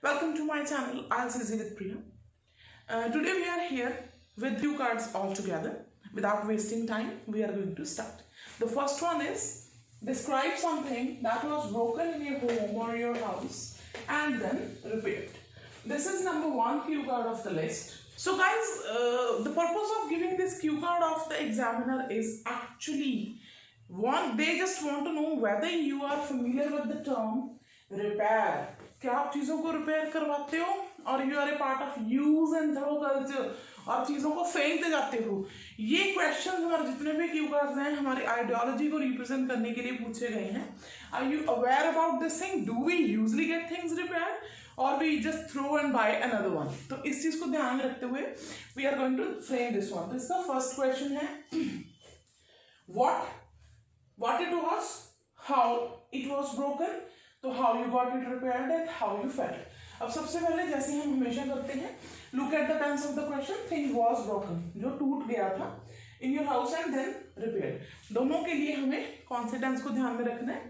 Welcome to my channel, I'll Easy with Priya. Today we are here with cue cards all together. Without wasting time, we are going to start. The first one is describe something that was broken in your home or your house and then repaired. This is number one cue card of the list. So guys, the purpose of giving this cue card of the examiner is actually they just want to know whether you are familiar with the term repair. क्या आप चीजों को repair करवाते हो और you are a part of use and throw culture और चीजों को फेंकते जाते हो. ये क्वेश्चन हमारे जितने भी क्यू कार्ड्स हैं हमारी आइडियोलॉजी को रिप्रेजेंट करने के लिए पूछे गए हैं. Are you aware about this thing? Do we usually get things repaired और we just throw and buy another one? तो इस चीज को ध्यान में रखते हुए we are going to frame this one. तो इसका फर्स्ट क्वेश्चन है what it was, how it was broken, तो how you got it repaired and how you felt. अब सबसे पहले जैसे हम हमेशा करते हैं, look at the tense of the question. thing was broken, जो टूट गया था in your house and then repaired. दोनों के लिए हमें कौन से टेंस को ध्यान में रखना है?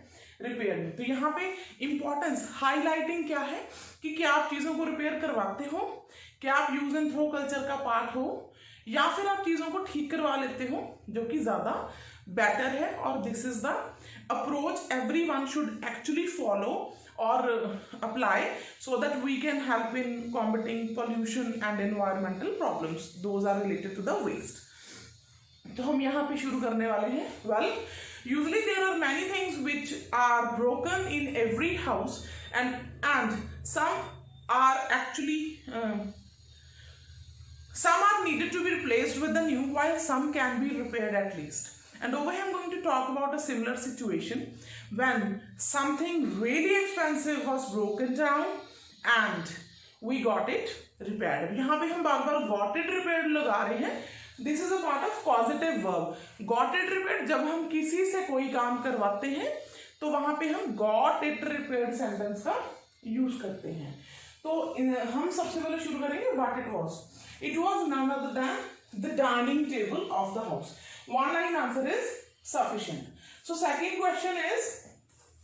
रिपेयर में. तो यहाँ पे इंपॉर्टेंस हाईलाइटिंग क्या है कि क्या आप चीजों को रिपेयर करवाते हो, क्या आप यूज एंड थ्रो कल्चर का पार्ट हो, या फिर आप चीजों को ठीक करवा लेते हो, जो कि ज्यादा बेटर है. और this is the approach everyone should actually follow or apply so that we can help in combating pollution and environmental problems. Those are related to the waste. तो हम यहाँ पे शुरू करने वाले हैं. Well, usually there are many things which are broken in every house and some are actually some are needed to be replaced with the new, while some can be repaired at least. And over here I'm going to talk about a similar situation when something really expensive was broken down and we got it repaired. यहाँ पे हम बार बार got it repaired लगा रहे हैं. This is a part of causative verb. Got it repaired जब हम किसी से कोई काम करवाते हैं तो वहां पे हम got it repaired sentence का यूज करते हैं. तो हम सबसे पहले शुरू करेंगे what it was. It was none other than the dining table of the house. One line answer is sufficient. So second question is,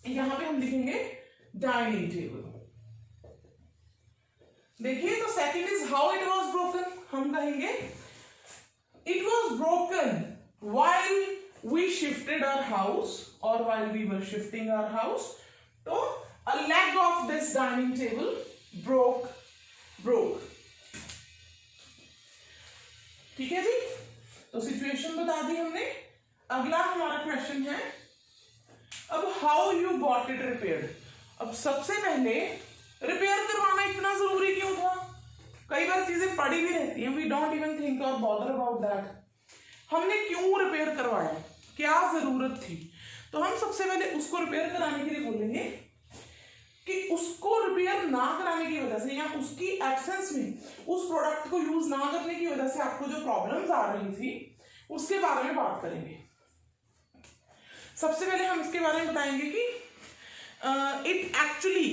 यहां पे हम लिखेंगे dining table. देखिए तो second is how it was broken. हम कहेंगे it was broken while we shifted our house or while we were shifting our house. तो a leg of this dining table broke. ठीक है जी. तो सिचुएशन बता दी हमने. अगला हमारा क्वेश्चन है अब how you got it repaired. अब सबसे पहले रिपेयर करवाना इतना जरूरी क्यों था? कई बार चीजें पड़ी भी रहती हैं, वी डोंट इवन थिंक और बॉदर अबाउट दैट. हमने क्यों रिपेयर करवाया, क्या जरूरत थी? तो हम सबसे पहले उसको रिपेयर कराने के लिए बोलेंगे कि उसको रिपेयर ना कराने की वजह से या उसकी एब्सेंस में उस प्रोडक्ट को यूज ना करने की वजह से आपको जो प्रॉब्लम्स आ रही थी उसके बारे में बात करेंगे. सबसे पहले हम इसके बारे में बताएंगे कि it actually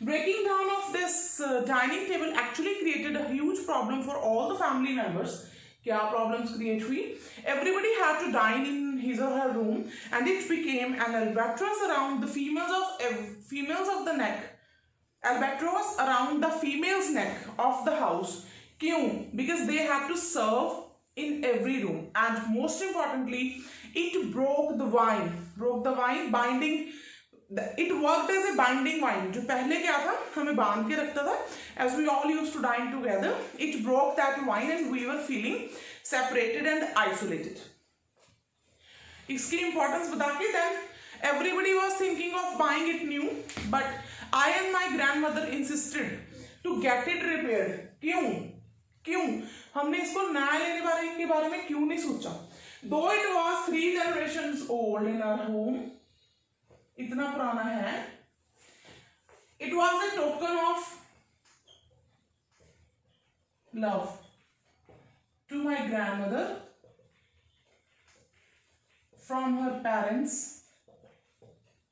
breaking down of this dining table actually created a huge problem for all the family members. क्या प्रॉब्लम्स क्रिएट हुई? Everybody had to dine in his or her room and it became an albatross around the females of the neck. Albatross around the female's neck of the house. क्यों? Because they had to serve in every room and most importantly it broke the wine binding. It worked as a binding wine. जो पहले क्या था हमें बांध के रखता था as we all used to dine together. It broke that wine and we were feeling separated and isolated. इसकी इंपॉर्टेंस बता के then everybody was thinking of buying it new but I and my grand mother insisted to get it repaired. क्यों हमने इसको नया लेने के बारे में क्यों नहीं सोचा? Though it was 3 generations old in our home, इतना पुराना है. It was a token of love to my grand mother from her parents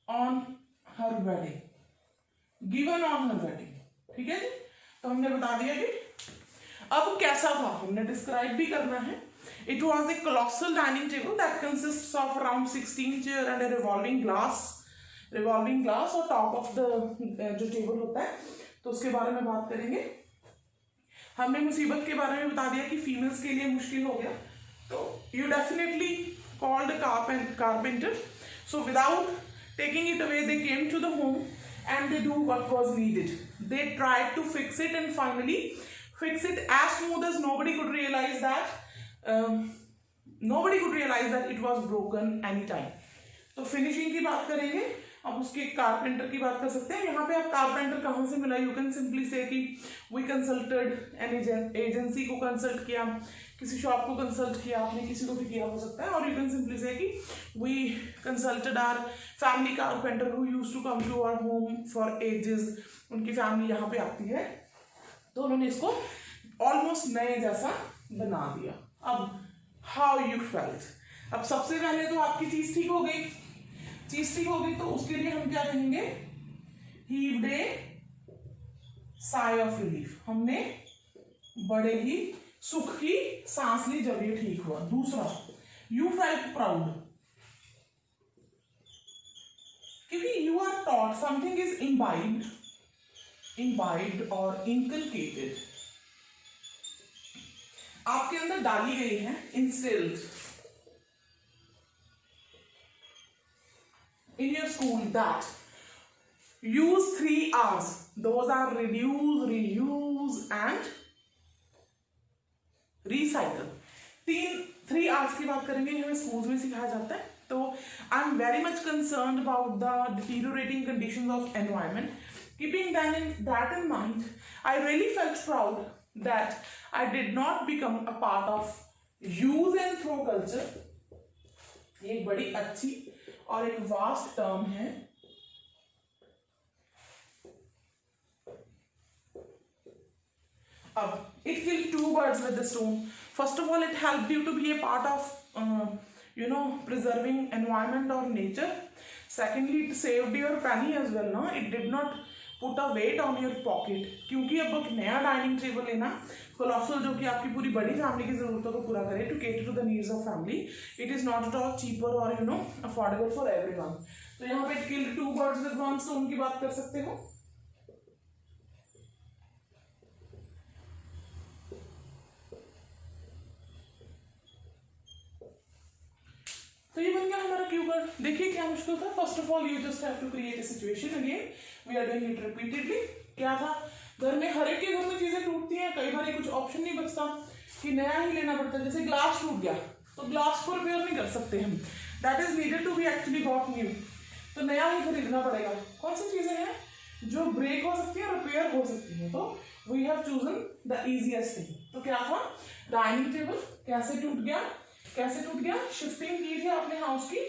on her wedding, given on her wedding. ठीक है जी. तो हमने बता दिया कि अब कैसा था हमने डिस्क्राइब भी करना है. It was a colossal dining table that consists of around 16 chairs and a revolving glass और टॉप ऑफ द जो टेबल होता है तो उसके बारे में बात करेंगे। हमने मुसीबत के बारे में बता दिया कि फीमेल्स के लिए मुश्किल हो गया, तो you definitely called carpenter. So without taking it away, they came to the home and they do what was needed. They tried to fix it and finally fix it as smooth as nobody could realize that it was broken anytime. तो finishing की बात करेंगे, अब उसके carpenter की बात कर सकते हैं। यहाँ पे आप कारपेंटर कहाँ से मिला, यू कैन सिंपली से कि वी कंसल्टेड एन एजेंसी को कंसल्ट किया, किसी शॉप को कंसल्ट किया, आपने किसी को भी किया हो सकता है, और यू कैन सिंपली से कि we consulted our family carpenter who used to come to our home for ages. उनकी फैमिली यहाँ पे आती है, तो उन्होंने इसको ऑलमोस्ट नए जैसा बना दिया। अब हाउ यू फेल्ट, अब सबसे पहले तो आपकी चीज ठीक हो गई, तो उसके लिए हम क्या कहेंगे, हीव्ड ए साई ऑफ रिलीफ, हमने बड़े ही सुख की सांस ली जब ये ठीक हुआ। दूसरा, यू फेल्ट प्राउड, क्योंकि you are taught something is imbibed और इनकलकेटेड, आपके अंदर डाली गई है, instilled in your school that use 3 R's. Those are reduce, reuse and recycle. 3 R's की बात करेंगे, हमें स्कूल्स में सिखाया जाता है। तो I am very much concerned about the deteriorating conditions of environment. Keeping that in mind, I really felt proud that I did not become a part of use and throw culture. ये एक बड़ी अच्छी और एक vast term है। अब it killed 2 birds with the stone. First of all, it helped you to be a part of preserving environment or nature. Secondly, it saved your penny as well, no? It did not put a weight on your pocket, क्योंकि अब एक नया dining table लेना colossal, जो कि आपकी पूरी बड़ी फैमिली की जरूरतों को पूरा करे, to cater to the needs of family, it is not at all cheaper और अफोर्डेबल फॉर एवरीवन। तो यहाँ पे killed 2 birds with one stone की बात कर सकते हो। तो ये बन गया हमारा क्यू कार्ड। देखिए क्या मुश्किल था। First of all, you just have to create a situation, again we are doing it repeatedly. क्या था, घर में हर एक के घर में चीजें टूटती हैं, कई बार कुछ ऑप्शन नहीं बचता कि नया ही लेना पड़ता है। जैसे ग्लास टूट गया तो ग्लास को रिपेयर नहीं कर सकते हम, that is needed to be actually got new, तो नया ही खरीदना पड़ेगा। कौन सी चीजें हैं जो ब्रेक हो सकती है, रिपेयर हो सकती है, तो we have chosen the easiest thing. तो क्या था, डाइनिंग टेबल कैसे टूट गया, शिफ्टिंग की थी आपने हाउस की,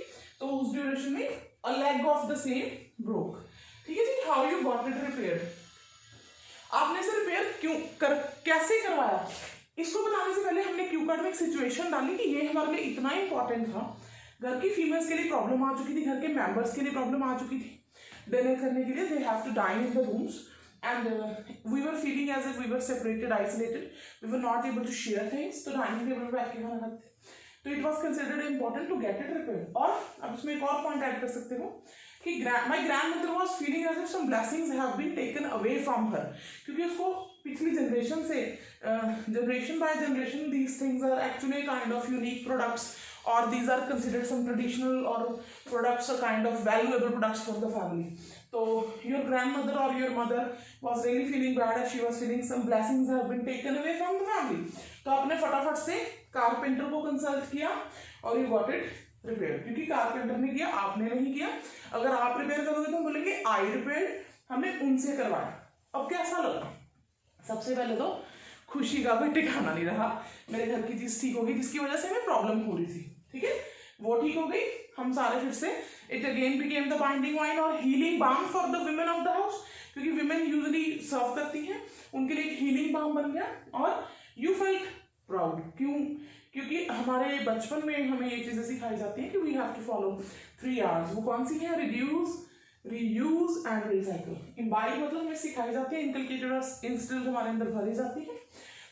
तो उस ड्यूरेशन में a leg of the same broke. ठीक है जी, how you got it repaired, आपने इसे रिपेयर कैसे करवाया। इसको बनाने से पहले हमने क्यू कार्ड में एक सिचुएशन डाली कि ये हमारे लिए इतना इंपॉर्टेंट था। घर की फीमेल्स के लिए प्रॉब्लम आ चुकी थी, घर के मेंबर्स के लिए प्रॉब्लम आ चुकी थी, डिनर करने के लिए they have to dine in the rooms and we were feeling as if we were separated, isolated, we were not able to share things, तो डाइनिंग टेबल पे बैठ के खाना खाते, तो it was considered important to get it repaired. और अब इसमें एक और पॉइंट ऐड कर सकते हो कि my grand mother was feeling as if some blessings have been taken away from her, क्योंकि उसको पिछली जनरेशन से generation by generation these things are actually kind of unique products, or these are considered some traditional or products or kind of valuable products for the family. So your grandmother or your mother was really feeling bad as she was feeling some blessings have been taken away from the family. तो आपने फटाफट से carpenter को consult किया और you got it repaired, क्योंकि carpenter ने किया, आपने नहीं किया। अगर आप रिपेयर करोगे तो बोलेंगे आई रिपेयर्ड, हमने उनसे करवाया। अब कैसा लगा, सबसे पहले तो खुशी का कोई ठिकाना नहीं रहा, मेरे घर की चीज ठीक होगी जिसकी वजह से हमें प्रॉब्लम हो रही थी, ठीक है, वो ठीक हो गई। हम सारे फिर से it again became the binding wine और healing balm for the women of the house, क्योंकि विमेन यूजुअली सर्व करती हैं, उनके लिए एक हीलिंग बाम बन गया। और यू फेल्ट प्राउड, क्योंकि हमारे बचपन में हमें ये चीजें सिखाई जाती हैं कि we have to follow 3 R's। वो कौन सी है, reduce, reuse and recycle. Imbibe मतलब हमें सिखाई जाती है, इनकलकेटेड और इंस्टिल्ड हमारे अंदर भरी जाती है।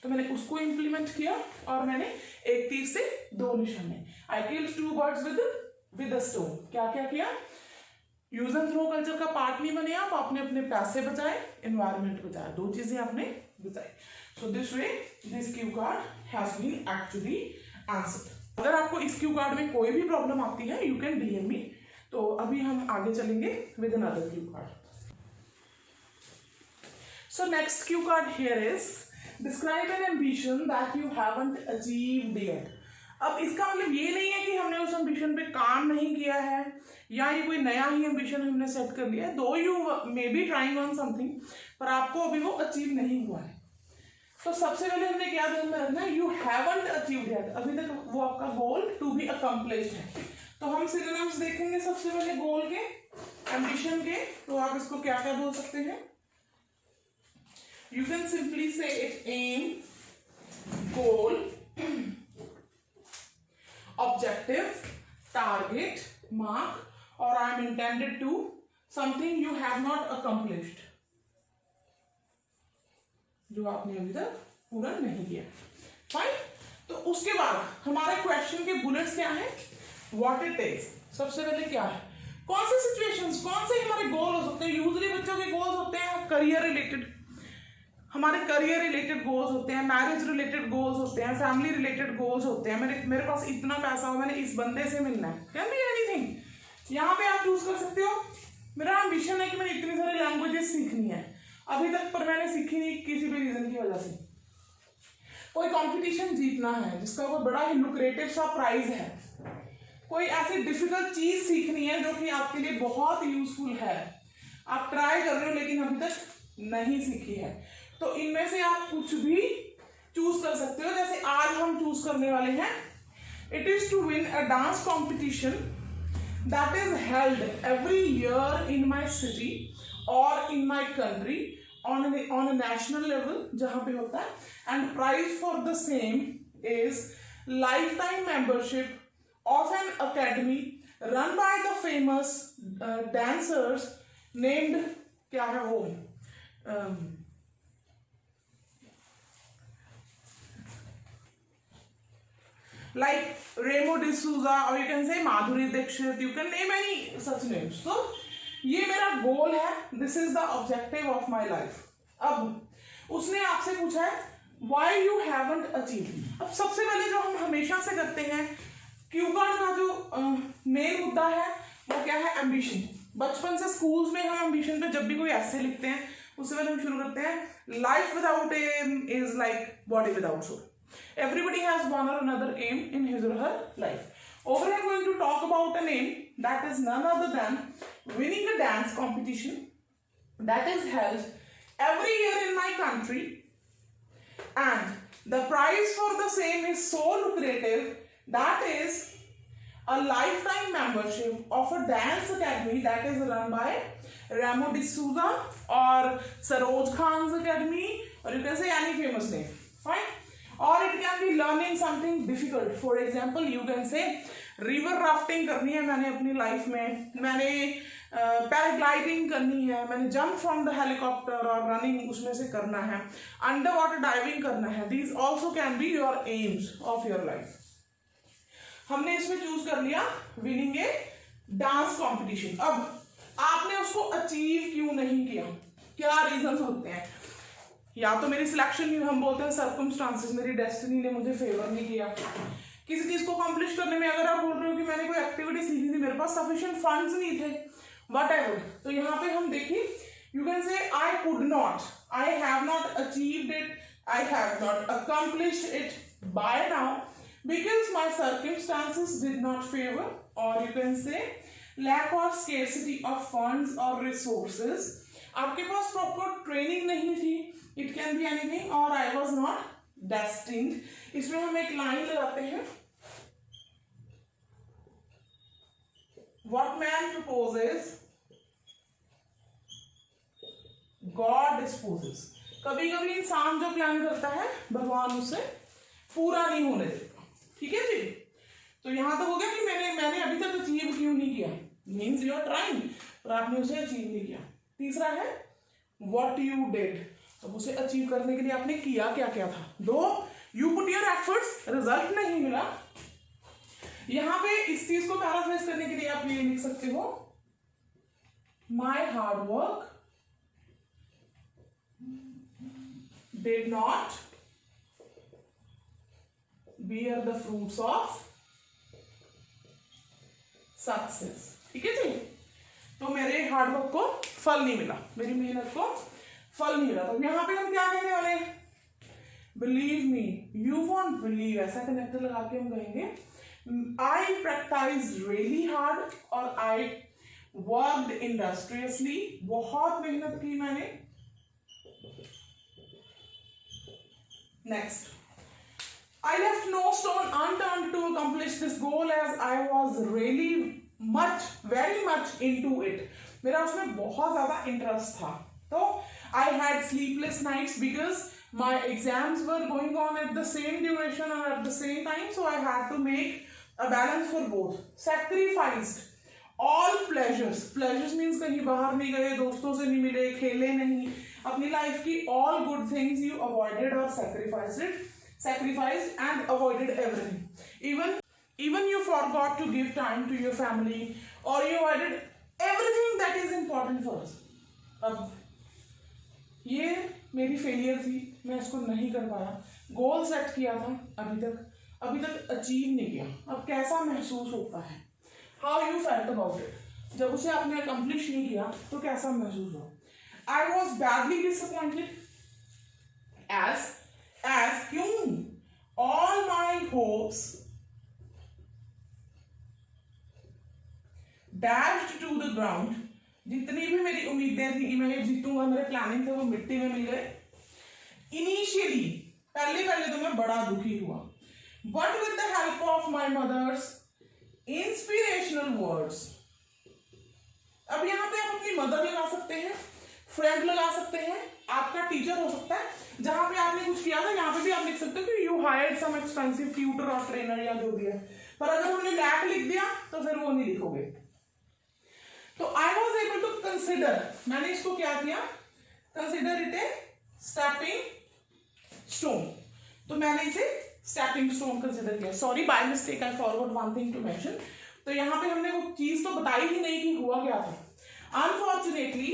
तो मैंने उसको इम्प्लीमेंट किया और मैंने एक तीर से 2 निशाने, I killed 2 birds with a stone। क्या क्या किया, यूज एंड थ्रो कल्चर का पार्ट नहीं बने आप, आपने अपने पैसे बचाए, एनवायरमेंट बचाया, दो चीजें आपने बचाई. So this way this Q card has been actually answered. अगर आपको इस क्यू कार्ड में कोई भी प्रॉब्लम आती है यू कैन डीएम मी. तो अभी हम आगे चलेंगे with another Q card. So next Q card here is describe N ambition that you haven't achieved yet. अब इसका मतलब ये नहीं है कि हमने उस एम्बिशन पे काम नहीं किया है या ये कोई नया ही एम्बिशन हमने सेट कर लिया है. दो you may be trying on something, पर आपको अभी वो अचीव नहीं हुआ है. तो सबसे पहले हमने क्या ध्यान में रखना है, यू हैवंट अचीव्ड येट. अभी तक वो आपका गोल टू बी अकम्प्लिश्ड है. तो हम सिनोनिम्स देखेंगे सबसे पहले गोल के, एम्बिशन के. तो आप इसको क्या क्या बोल सकते हैं? You can simply say it aim, goal, objective, target, mark, or I am intended to something you have not accomplished, जो आपने अभी तक पूरा नहीं किया. फाइन. तो उसके बाद हमारे क्वेश्चन के बुलेट्स क्या हैं? What it is. सबसे पहले क्या है, कौन से सिचुएशंस, कौन से हमारे गोल हो सकते हैं. यूजुअली बच्चों के गोल्स होते हैं करियर रिलेटेड, हमारे करियर रिलेटेड गोल्स होते हैं, मैरिज रिलेटेड गोल्स होते हैं, फैमिली रिलेटेड गोल्स होते हैं. मेरे पास इतना पैसा हो, मैंने इस बंदे से मिलना है, कैन बी एनीथिंग. यहाँ पे आप चूज कर सकते हो. मेरा एम्बिशन है कि मैंने इतनी सारी लैंग्वेजेस सीखनी है अभी तक, पर मैंने सीखी नहीं किसी भी रीजन की वजह से. कोई कंपटीशन जीतना है जिसका कोई बड़ा ही लुक्रेटिव सा प्राइज है, कोई ऐसी डिफिकल्ट चीज सीखनी है जो कि आपके लिए बहुत यूजफुल है, आप ट्राई कर रहे हो लेकिन अभी तक नहीं सीखी है. तो इनमें से आप कुछ भी चूज कर सकते हो. जैसे आज हम चूज करने वाले हैं, it is to win a dance competition that is held every year in my city और in my country on a national level, जहां पे होता है. And prize for the same is life time membership of an academy run by the famous dancers named, क्या है वो, like Remo D'Souza, or you can say Madhuri Dixit, you can name any such names. So ये मेरा गोल है, this is the objective of my life. अब उसने आपसे पूछा है वाई यू हैवंट अचीव. अब सबसे पहले जो हम हमेशा से करते हैं, क्यू कार्ड का जो मेन मुद्दा है वो क्या है, एम्बिशन. बचपन से स्कूल्स में हम एम्बिशन पे जब भी कोई ऐसे लिखते हैं उससे पहले हम शुरू करते हैं, life without aim is like body without soul. Everybody has one or another aim in his or her life. Over here, I'm going to talk about an aim that is none other than winning a dance competition that is held every year in my country, and the prize for the same is so lucrative that is a lifetime membership of a dance academy that is run by Remo D'Souza or Saroj Khan's academy, or you can say any famous name. Fine. Or it can be learning something difficult. For example, you can say river rafting करनी है मैंने अपनी life में, मैंने paragliding करनी है, मैंने jump from the helicopter और रनिंग उसमें से करना है, अंडर वाटर डाइविंग करना है. These also can be your AIIMS of your life. हमने इसमें चूज कर लिया विनिंग ए डांस कॉम्पिटिशन. अब आपने उसको अचीव क्यों नहीं किया, क्या रीजन होते हैं? या तो मेरी सिलेक्शन, हम बोलते हैं सर्कमस्टांसेस, मेरी डेस्टिनी ने मुझे फेवर नहीं किया. किसी चीज को अकम्प्लिश करने में अगर आप बोल रहे हो कि मैंने कोई एक्टिविटी सीखी थी, मेरे पास सफिशिएंट फंड्स नहीं थे, व्हाटएवर, तो यहाँ पे हम देखिए, you can say I could not, I have not achieved it, I have not accomplished it by now because my circumstances did not favour, और यू कैन से लैक और scarcity of funds और resources, आपके पास proper training नहीं थी, it can be anything, और I was not destined. इसमें हम एक लाइन लगाते हैं, what man proposes God disposes. कभी कभी इंसान जो प्लान करता है भगवान उसे पूरा नहीं होने देता. ठीक है जी. तो यहां तक हो गया कि मैंने अभी तक अचीव क्यों नहीं किया, मीन्स यू आर ट्राइंग, पर आपने उसे अचीव नहीं किया. तीसरा है व्हाट यू डिड. अब उसे अचीव करने के लिए आपने किया क्या क्या था. दो you put your efforts, result नहीं मिला. यहां पे इस चीज को पैराफ्रेज करने के लिए आप ये लिख सकते हो, my hard work did not bear the fruits of success. ठीक है जी, तो मेरे हार्डवर्क को फल नहीं मिला, मेरी मेहनत को फल नहीं मिला। तो यहाँ पे हम क्या कहने वाले हैं, believe me you won't believe, ऐसा कनेक्टर लगा के हम कहेंगे आई प्रैक्टिस रियली हार्ड और आई वर्कड इंडस्ट्रियसली, बहुत मेहनत की मैंने। Next, I left no stone unturned to accomplish this goal as I was really very much into it. मेरा उसमें बहुत ज़्यादा इंटरेस्ट था। तो I had sleepless nights because my exams were going on at the same duration and at the same time, so I had to make a balance for both. Sacrificed all pleasures. Pleasures means कहीं बाहर नहीं गए, दोस्तों से नहीं मिले, खेले नहीं, अपनी लाइफ की all good things you avoided or sacrificed and avoided everything. Even you forgot to give time to your family or you avoided everything that is important for us. अब ये मेरी फेलियर थी, मैं इसको नहीं कर पाया। गोल सेट किया था, अभी तक अचीव नहीं किया। अब कैसा महसूस होता है, how you felt about it, जब उसे आपने अकम्प्लिश नहीं किया तो कैसा महसूस हुआ। I was badly disappointed as क्यों, all my hopes dashed to the ground, जितनी भी मेरी उम्मीदें थी कि मैं ये जीतूंगा, मेरे प्लानिंग थे, वो मिट्टी में मिल गए। इनिशियली पहले तो मैं बड़ा दुखी हुआ, but with the help of my mother's inspirational words. अब यहाँ पे आप अपनी मदर लगा सकते हैं, फ्रेंड लगा सकते हैं, आपका टीचर हो सकता है, जहां पे आपने कुछ किया था यहाँ पे भी आप लिख सकते हो कि you hired some expensive tutor और ट्रेनर या जो भी है। पर अगर हमने लैक लिख दिया तो फिर वो नहीं लिखोगे। तो I was able to consider, मैंने इसको क्या किया, consider it a stepping stone. तो मैंने इसे स्टेपिंग स्टोन कंसिडर किया। Sorry, by mistake I forgot one thing to mention. तो यहाँ पे हमने वो चीज तो बताई ही नहीं कि हुआ क्या था। Unfortunately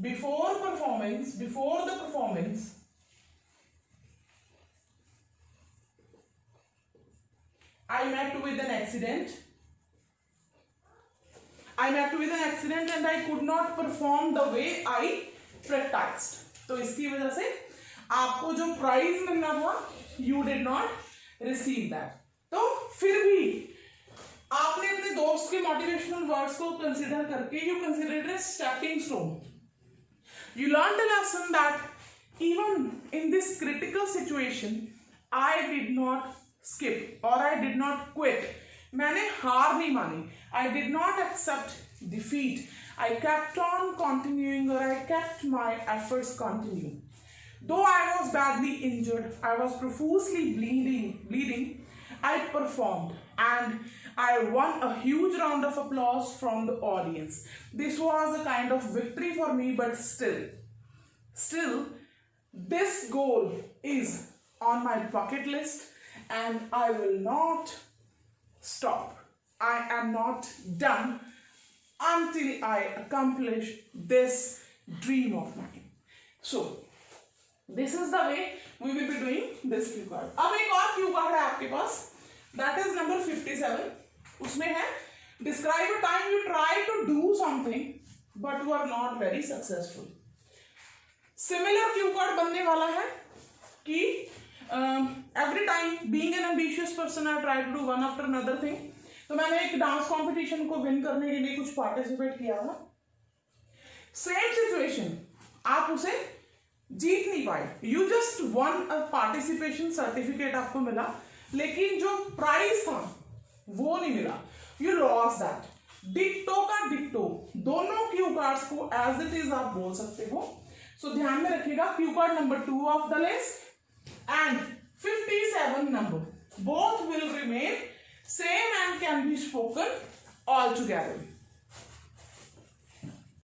before the performance, I met with an accident and I could not perform the way I practiced. तो इसकी वजह से आपको जो प्राइज मिलना था, you did not receive that. तो फिर भी आपने अपने दोस्त के मोटिवेशनल वर्ड्स को कंसिडर करके you considered a stepping stone. You learned a lesson that even in this critical situation, I did not skip or I did not quit. मैंने हार नहीं मानी. I did not accept defeat. I kept on continuing or I kept my efforts continuing. Though I was badly injured, I was profusely bleeding, I performed and I won a huge round of applause from the audience. This was a kind of victory for me, but still, this goal is on my bucket list and I will not stop. I am not done until I accomplish this dream of mine. So, this is the way we will be doing this cue card. अब एक और cue card है आपके पास, that is number 57. उसमें है describe a time you try to do something but you are not very successful. Similar cue card बनने वाला है कि every time being an ambitious person I try to do one after another thing. तो मैंने एक dance competition को win करने के लिए कुछ पार्टिसिपेट किया था। सेम सिचुएशन, आप उसे जीत नहीं पाए, you just one a participation certificate आपको मिला, लेकिन जो प्राइज था वो नहीं मिला, यू लॉस दैट। डिक्टो का डिक्टो, दोनों क्यू कार्ड्स को एज इट इज आप बोल सकते हो। सो ध्यान में रखिएगा, Q card number 2 of the list and 57 number, both will remain same and can be spoken all together.